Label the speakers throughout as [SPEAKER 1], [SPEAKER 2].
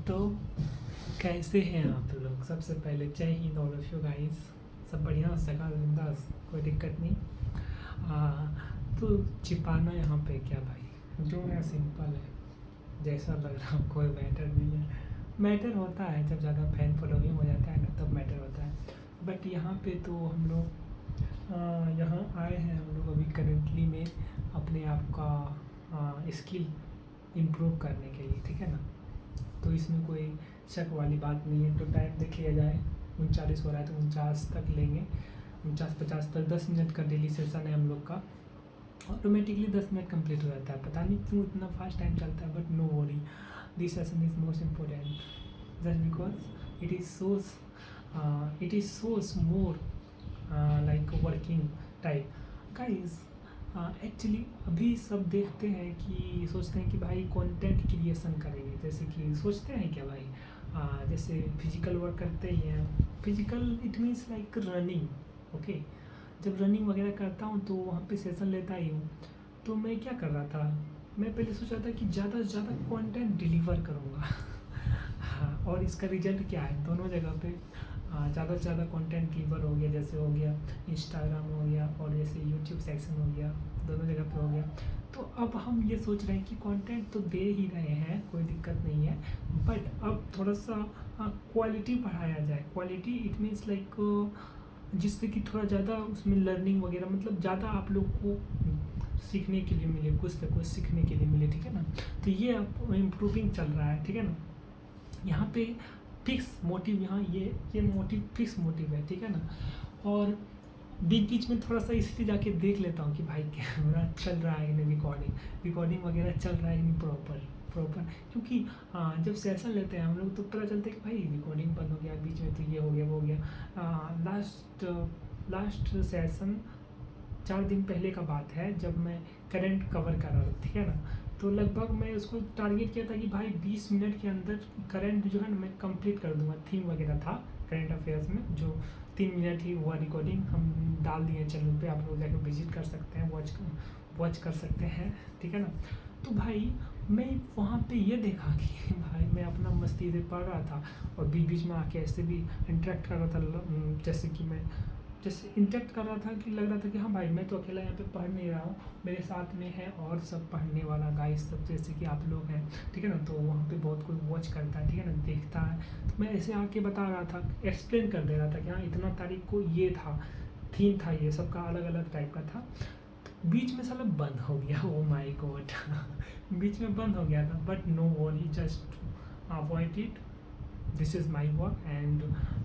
[SPEAKER 1] तो कैसे हैं आप लोग? सबसे पहले जय Hind all of you guys. सब बढ़िया, सका बिंदास, कोई दिक्कत नहीं। तो छिपाना यहाँ पे क्या भाई, जो है सिंपल है, जैसा लग रहा है कोई मैटर नहीं है। मैटर होता है जब ज़्यादा फैन फॉलोइंग हो जाता है ना, तब मैटर होता है। बट यहाँ पे तो हम लोग यहाँ आए हैं, हम लोग अभी करेंटली में अपने आप का स्किल इम्प्रूव करने के लिए, ठीक है ना। तो इसमें कोई शक वाली बात नहीं है। तो टाइम देख लिया जाए, 39 हो रहा है तो 49 तक लेंगे, 49-50 तक 10 मिनट का डेली सेशन है हम लोग का। ऑटोमेटिकली 10 मिनट कंप्लीट हो जाता है, पता नहीं क्यों इतना फास्ट टाइम चलता है। But no worry, this session is most important just because it is so more like working type guys. Actually अभी सब देखते हैं कि सोचते हैं कि भाई कंटेंट क्रिएशन करेंगे, जैसे कि सोचते हैं क्या भाई, जैसे फिजिकल वर्क करते ही हैं। Physical it means like running, okay. जब रनिंग वगैरह करता हूँ तो वहाँ पे सेशन लेता ही हूँ। तो मैं क्या कर रहा था, मैं पहले सोचा था कि ज़्यादा से ज़्यादा कंटेंट डिलीवर करूँगा हाँ, और इसका रिजल्ट क्या है, दोनों जगह पे ज़्यादा से ज़्यादा कंटेंट डिलीवर हो गया। जैसे हो गया इंस्टाग्राम हो गया और जैसे यूट्यूब सेक्शन हो गया, दोनों जगह पे हो गया। तो अब हम ये सोच रहे हैं कि कंटेंट तो दे ही रहे हैं, कोई दिक्कत नहीं है, बट अब थोड़ा सा क्वालिटी बढ़ाया जाए। क्वालिटी इट मीन्स लाइक जिससे कि थोड़ा ज़्यादा उसमें लर्निंग वगैरह, मतलब ज़्यादा आप लोग को सीखने के लिए मिले, कुछ से कुछ सीखने के लिए मिले, ठीक है ना। तो ये अब इम्प्रूविंग चल रहा है, ठीक है ना। यहाँ पे फिक्स मोटिव, यहाँ ये मोटिव फिक्स मोटिव है, ठीक है ना। और बीच बीच में थोड़ा सा इसलिए जाके देख लेता हूँ कि भाई कैमरा चल रहा है कि नहीं, रिकॉर्डिंग वगैरह चल रहा है कि नहीं प्रॉपर। क्योंकि जब सेशन लेते हैं हम लोग तो पता चलता है कि भाई रिकॉर्डिंग बंद हो गया, बीच में तो ये हो गया वो हो गया। लास्ट सेशन 4 दिन पहले का बात है, जब मैं करंट कवर कर रहा था, ठीक है ना। तो लगभग मैं उसको टारगेट किया था कि भाई 20 मिनट के अंदर करंट जो है ना मैं कंप्लीट कर दूंगा। थीम वगैरह था करंट अफेयर्स में, जो 3 मिनट ही हुआ रिकॉर्डिंग, हम डाल दिए चैनल पे, आप लोग जाकर विजिट कर सकते हैं, वॉच कर सकते हैं, ठीक है ना। तो भाई मैं वहाँ पे ये देखा कि भाई मैं अपना मस्ती से पढ़ रहा था और बीच बीच में आके ऐसे भी इंटरेक्ट कर रहा था, जैसे इंटरेक्ट कर रहा था कि लग रहा था कि हाँ भाई मैं तो अकेला यहाँ पे पढ़ नहीं रहा हूँ, मेरे साथ में है और सब पढ़ने वाला गाइस सब, जैसे कि आप लोग हैं, ठीक है ना। तो वहाँ पे बहुत कोई वॉच करता है, ठीक है ना, देखता है। तो मैं ऐसे आके बता रहा था, एक्सप्लेन कर दे रहा था कि हाँ इतना तारीख को ये था, थीम था, ये सबका अलग अलग टाइप का था। तो बीच में साला बंद हो गया, ओ माई गॉड बीच में बंद हो गया था। But no worry, just avoid it, this is my work. And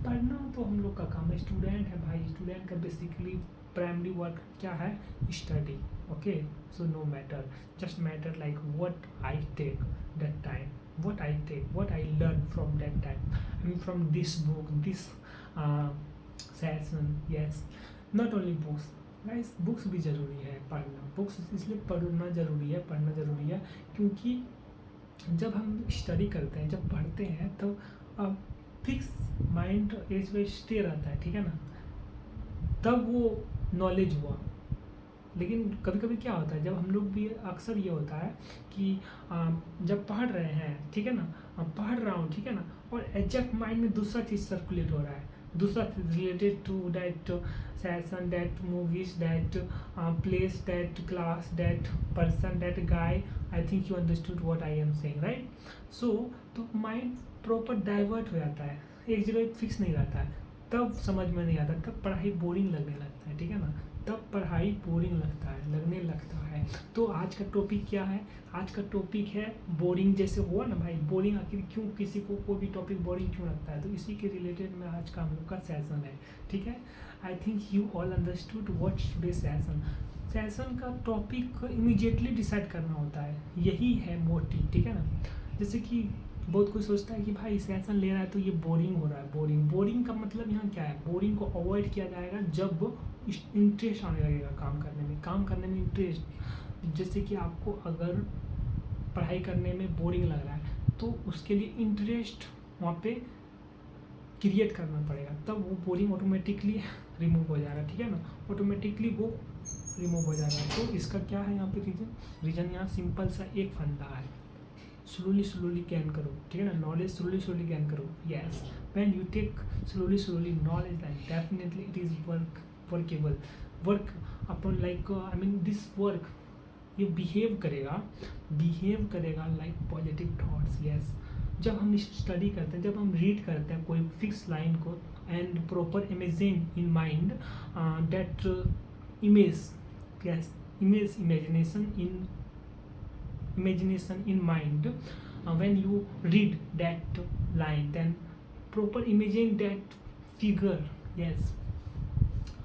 [SPEAKER 1] पढ़ना तो हम लोग का काम है, स्टूडेंट है भाई, स्टूडेंट का बेसिकली प्राइमरी वर्क क्या है, study, okay. So no matter, just matter like what I take that time, what I learn from that time, I mean from this book, this session, yes, not only books guys, books भी ज़रूरी है पढ़ना। Books इसलिए पढ़ना ज़रूरी है क्योंकि जब हम स्टडी करते हैं, जब पढ़ते हैं तो अब फिक्स माइंड एज में स्टे रहता है, ठीक है ना, तब वो नॉलेज हुआ। लेकिन कभी कभी क्या होता है, जब हम लोग भी, अक्सर ये होता है कि जब पढ़ रहे हैं, ठीक है ना, पढ़ रहा हूँ, ठीक है ना, और एग्जैक्ट माइंड में दूसरा चीज़ सर्कुलेट हो रहा है, दूसरा चीज़ related to that session, that movies, that place, that class, that person, that guy. I think you understood what I am saying, right. So तो माइंड प्रॉपर डाइवर्ट हो जाता है, एक जगह फिक्स नहीं रहता है, तब समझ में नहीं आता, तब पढ़ाई बोरिंग लगने लगता है, ठीक है ना, तब पढ़ाई बोरिंग लगने लगता है। तो आज का टॉपिक क्या है, आज का टॉपिक है बोरिंग। जैसे हुआ ना भाई, बोरिंग आखिर क्यों, किसी को कोई भी टॉपिक बोरिंग क्यों लगता है, तो इसी के रिलेटेड में आज का हम लोग का सेशन है, ठीक है। आई think you all understood what's today session का टॉपिक इमीडिएटली डिसाइड करना होता है, यही है मोटिव, ठीक है ना। जैसे कि बहुत कोई सोचता है कि भाई सेशन ले रहा है तो ये बोरिंग हो रहा है। बोरिंग का मतलब यहाँ क्या है, बोरिंग को अवॉइड किया जाएगा जब इंटरेस्ट आने लगेगा काम करने में इंटरेस्ट। जैसे कि आपको अगर पढ़ाई करने में बोरिंग लग रहा है तो उसके लिए इंटरेस्ट वहाँ पे क्रिएट करना पड़ेगा, तब वो बोरिंग ऑटोमेटिकली रिमूव हो जाएगा, ठीक है ना, ऑटोमेटिकली वो रिमूव हो जाएगा। तो इसका क्या है यहाँ पे रीज़न यहाँ सिंपल सा एक फंडा है, स्लोली गेन करो, ठीक है ना, नॉलेज स्लोली गेन करो। Yes, when you take slowly knowledge like definitely it is workable, work upon like I mean this work ये बिहेव करेगा लाइक पॉजिटिव थॉट्स। यस, जब हम स्टडी करते हैं, जब हम रीड करते हैं कोई फिक्स लाइन को and proper imagine in mind that image, yes, imagination in mind, when you read that line then proper imagine that figure। yes,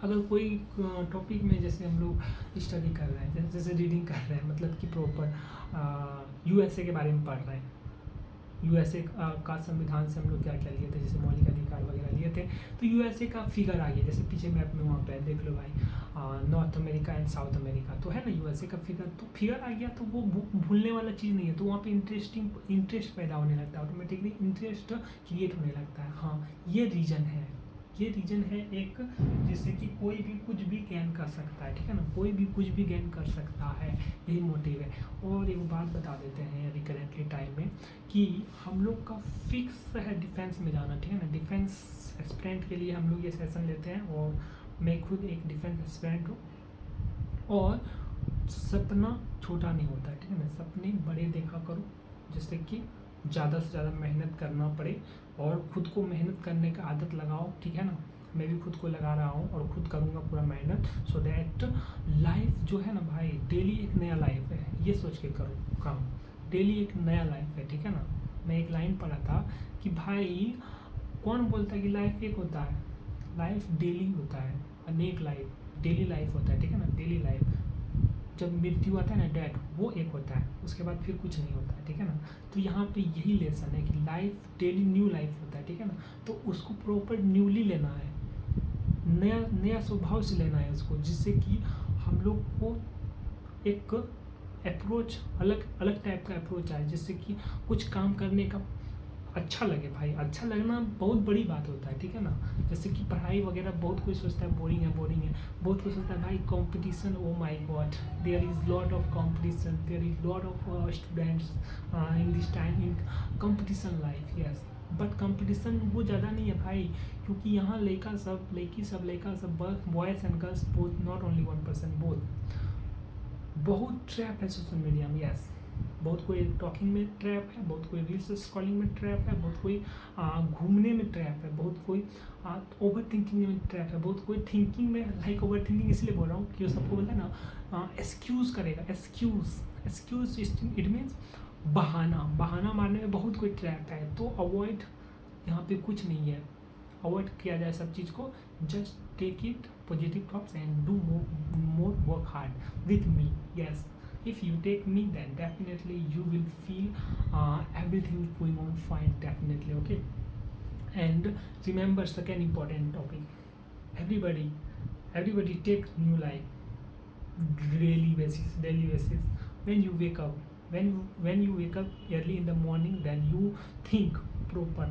[SPEAKER 1] अगर कोई टॉपिक में जैसे हम लोग स्टडी कर रहे हैं, जैसे रीडिंग कर रहे हैं, मतलब कि प्रॉपर यूएसए के बारे में पढ़ रहे हैं, यूएसए का संविधान से हम लोग क्या क्या लिए थे, जैसे मौलिक अधिकार वगैरह लिए थे, तो यूएसए का फिगर आ गया, जैसे पीछे मैप में वहाँ पे देख लो भाई, north America and south America, तो है ना यूएसए का फिगर, तो फिगर आ गया तो वो भूलने वाला चीज़ नहीं है, तो वहाँ पे इंटरेस्ट पैदा होने लगता है, ऑटोमेटिकली इंटरेस्ट क्रिएट होने लगता है। हाँ, ये रीजन है एक, जिससे कि कोई भी कुछ भी गेन कर सकता है, ठीक है ना, कोई भी कुछ भी गेन कर सकता है, यही मोटिव है। और एक बात बता देते हैं अभी करेंटली टाइम में कि हम लोग का फिक्स है डिफेंस में जाना, ठीक है ना, डिफेंस एस्पिरेंट के लिए हम लोग ये सेशन लेते हैं, और मैं खुद एक डिफेंस एस्पिरेंट हूँ। और सपना छोटा नहीं होता है, ठीक है ना, सपने बड़े देखा करो, जिससे कि ज़्यादा से ज़्यादा मेहनत करना पड़े, और खुद को मेहनत करने का आदत लगाओ, ठीक है ना, मैं भी खुद को लगा रहा हूँ और खुद करूँगा पूरा मेहनत, सो दैट लाइफ जो है ना भाई, डेली एक नया लाइफ है, ये सोच के करो काम, डेली एक नया लाइफ है, ठीक है ना। मैं एक लाइन पढ़ा था कि भाई कौन बोलता है कि लाइफ एक होता है, लाइफ डेली होता है, अनेक लाइफ डेली लाइफ होता है, ठीक है ना, डेली लाइफ, जब मृत्यु आता है ना, डेथ, वो एक होता है, उसके बाद फिर कुछ नहीं होता है, ठीक है ना। तो यहाँ पे यही लेसन है कि लाइफ डेली न्यू लाइफ होता है, ठीक है ना, तो उसको प्रॉपर न्यूली लेना है, नया स्वभाव से लेना है उसको, जिससे कि हम लोग को एक अप्रोच अलग टाइप का अप्रोच आए, जिससे कि कुछ काम करने का अच्छा लगे। भाई अच्छा लगना बहुत बड़ी बात होता है, ठीक है ना। जैसे कि पढ़ाई वगैरह बहुत कोई सोचता है बोरिंग है, बहुत कोई सोचता है भाई competition, oh my god, there is lot of competition, there is lot of students in this time in competition life. Yes, but competition वो ज़्यादा नहीं है भाई, क्योंकि यहाँ लड़का सब boys and girls both, not only 1%, बहुत ट्रैप है सोशल मीडिया में। यस, बहुत कोई टॉकिंग में ट्रैप है, बहुत कोई रील्स स्क्रॉलिंग में ट्रैप है, बहुत कोई घूमने में ट्रैप है, बहुत कोई ओवर थिंकिंग में ट्रैप है, बहुत कोई थिंकिंग में, लाइक ओवर थिंकिंग इसलिए बोल रहा हूँ कि सबको बोलता है ना एक्सक्यूज़ करेगा, एक्सक्यूज़ इट मीन्स बहाना मारने में बहुत कोई ट्रैप है। तो अवॉइड, यहाँ पे कुछ नहीं है, अवॉइड किया जाए सब चीज़ को, just take it positive thoughts and do more work hard with me। yes, if you take me then definitely you will feel everything going on fine, definitely, okay। and remember second important topic, everybody take new life daily basis when you wake up, when you wake up early in the morning, then you think proper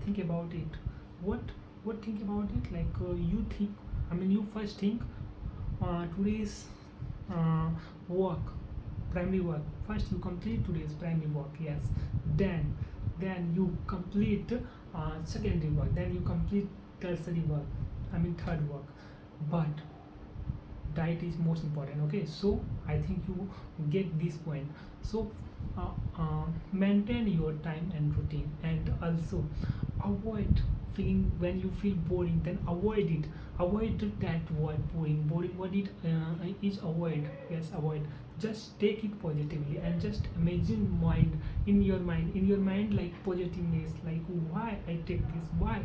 [SPEAKER 1] think about it, what think about it, like you think, I mean you first think today's work, primary work, first you complete today's primary work, yes, then you complete secondary work, then you complete tertiary work, I mean third work, but diet is most important, okay। So I think you get this point, so maintain your time and routine, and also avoid feeling, when you feel boring then avoid it, avoid that word boring, what it is avoid, yes, avoid, just take it positively and just imagine in your mind like positiveness, like why I take this, why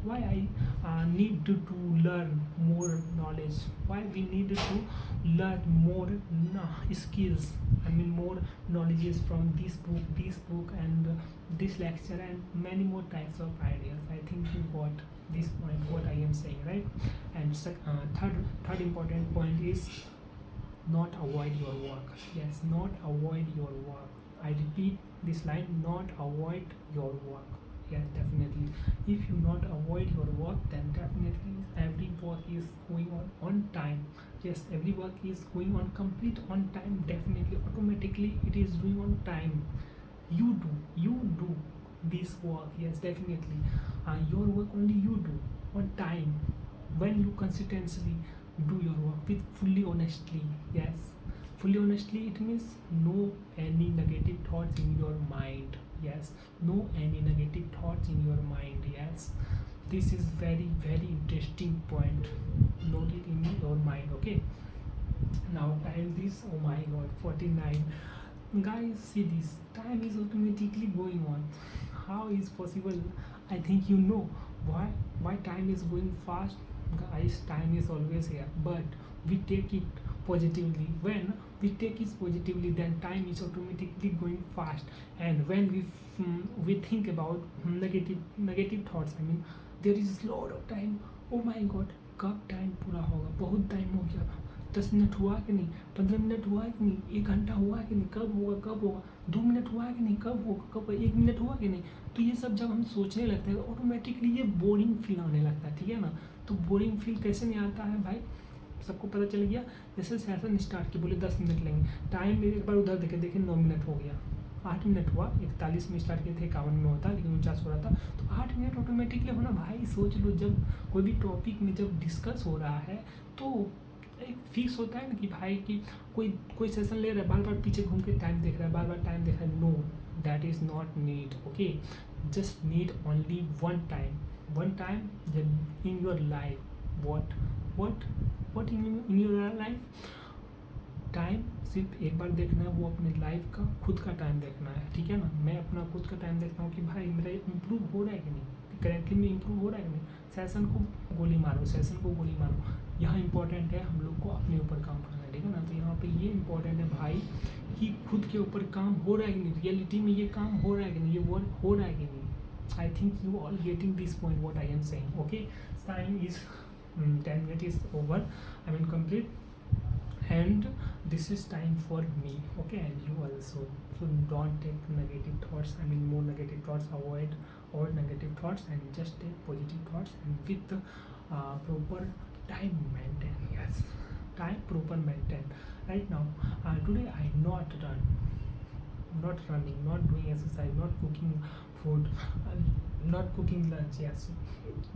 [SPEAKER 1] I need to learn more knowledge, why we need to learn more skills, I mean more knowledges from this book and this lecture and many more types of ideas। I think you got this point what I am saying, right? And third important point is not avoid your work, yes, not avoid your work, I repeat this line, not avoid your work, yes, definitely, if you not avoid your work then definitely every work is going on time, yes, every work is going on complete on time, definitely automatically it is doing on time, you do this work. Yes, definitely. Your work only you do on time, when you consistently do your work with fully honestly. Yes, fully honestly, it means no any negative thoughts in your mind. Yes, no any negative thoughts in your mind. Yes, this is very very interesting point. Note it in your mind. Okay, now time this, oh my god, 49. Guys, see, this time is automatically going on. How is possible? I think you know why time is going fast. Guys, time is always here, but we take it positively. When we take it positively, then time is automatically going fast. And when we think about negative thoughts, I mean, there is lot of time. Oh my god, कब time पूरा होगा, बहुत time हो गया, 10 minute हुआ कि नहीं, 15 minute हुआ कि नहीं, 1 घंटा हुआ कि नहीं, कब होगा कब होगा, 2 मिनट हुआ कि नहीं, कब होगा कब, 1 मिनट हुआ कि नहीं. तो ये सब जब हम सोचने लगते हैं तो ऑटोमेटिकली ये बोरिंग फील होने लगता है. ठीक है ना. तो बोरिंग फील कैसे नहीं आता है भाई, सबको पता चल गया. जैसे सेशन स्टार्ट किया, बोले 10 मिनट लेंगे, टाइम एक बार उधर देखे, देखे 9 मिनट हो गया, 8 मिनट हुआ, 41 में स्टार्ट किए थे, 51 में होता, लेकिन 49 हो रहा था. तो 8 मिनट ऑटोमेटिकली होना. भाई सोच लो, जब कोई भी टॉपिक में जब डिस्कस हो रहा है तो एक फिक्स होता है ना कि भाई कि कोई सेशन ले रहा है, बार बार पीछे घूम के टाइम देख रहा है, बार बार टाइम देख रहा है. No, that is not need. Okay, just need only one time in your life. What in your life. Time सिर्फ एक बार देखना है, वो अपने लाइफ का खुद का टाइम देखना है. ठीक है ना. मैं अपना खुद का टाइम देखता हूँ कि भाई मेरा इम्प्रूव हो रहा है कि नहीं, करेंटली में इम्प्रूव हो रहा है कि नहीं. सेशन को गोली मारो. यहाँ इंपॉर्टेंट है हम लोग को अपने ऊपर काम करना है. ठीक है ना. तो यहाँ पे ये इंपॉर्टेंट है भाई कि खुद के ऊपर काम हो रहा है कि नहीं, रियलिटी में ये काम हो रहा है कि नहीं, ये वर्क हो रहा है कि नहीं. आई think you all getting this point what I am saying. Okay, time is 10 minutes is over, I mean complete, and this is time for me. Okay, and you also. So don't take negative thoughts, I mean more negative thoughts, avoid all negative thoughts and just take positive thoughts, and with proper time maintain. Yes, time proper maintain. Right now, today I not running, not doing exercise, not cooking food, not cooking lunch. Yes,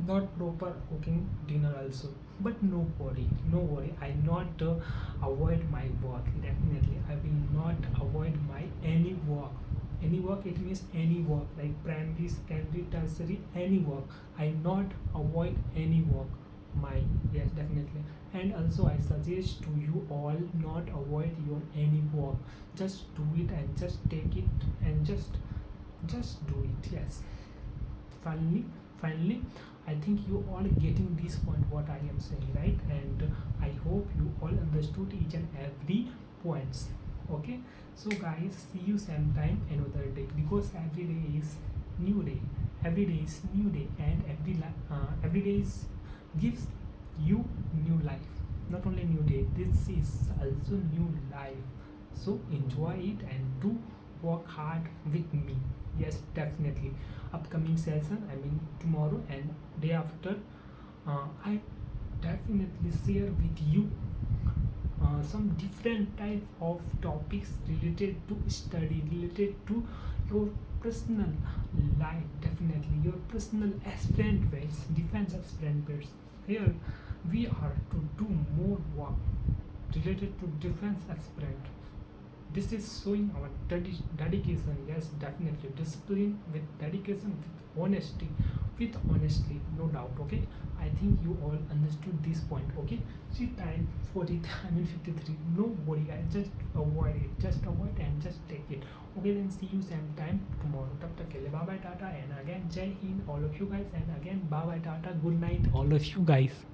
[SPEAKER 1] not proper cooking dinner also. But no worry, I not avoid my work. Definitely I will not avoid my any work. It means any work, like primary, secondary, tertiary, any work. I not avoid any work my. Yes, definitely. And also I suggest to you all, not avoid your any work, just do it and just take it and just do it. Yes, finally I think you all getting this point what I am saying, right? And I hope you all understood each and every points. Okay, so guys, see you same time another day, because every day is new day, and every day is gives you new life. Not only new day, this is also new life. So enjoy it and do work hard with me. Yes, definitely. Upcoming session, I mean tomorrow and day after, I definitely share with you some different type of topics related to study, related to your personal life. Definitely your personal aspirant ways, defense aspirant ways. Here we are to do more work related to defense aspirant. This is showing our dedication. Yes, definitely. Discipline with dedication, with honesty, no doubt. Okay, I think you all understood this point. Okay, see time 40, I mean 53. No worry guys, just avoid and just take it. Okay, then see you same time tomorrow. Tab tak ke liye bye bye tata, and again Jai Hind all of you guys, and again bye bye tata, good night all of you guys.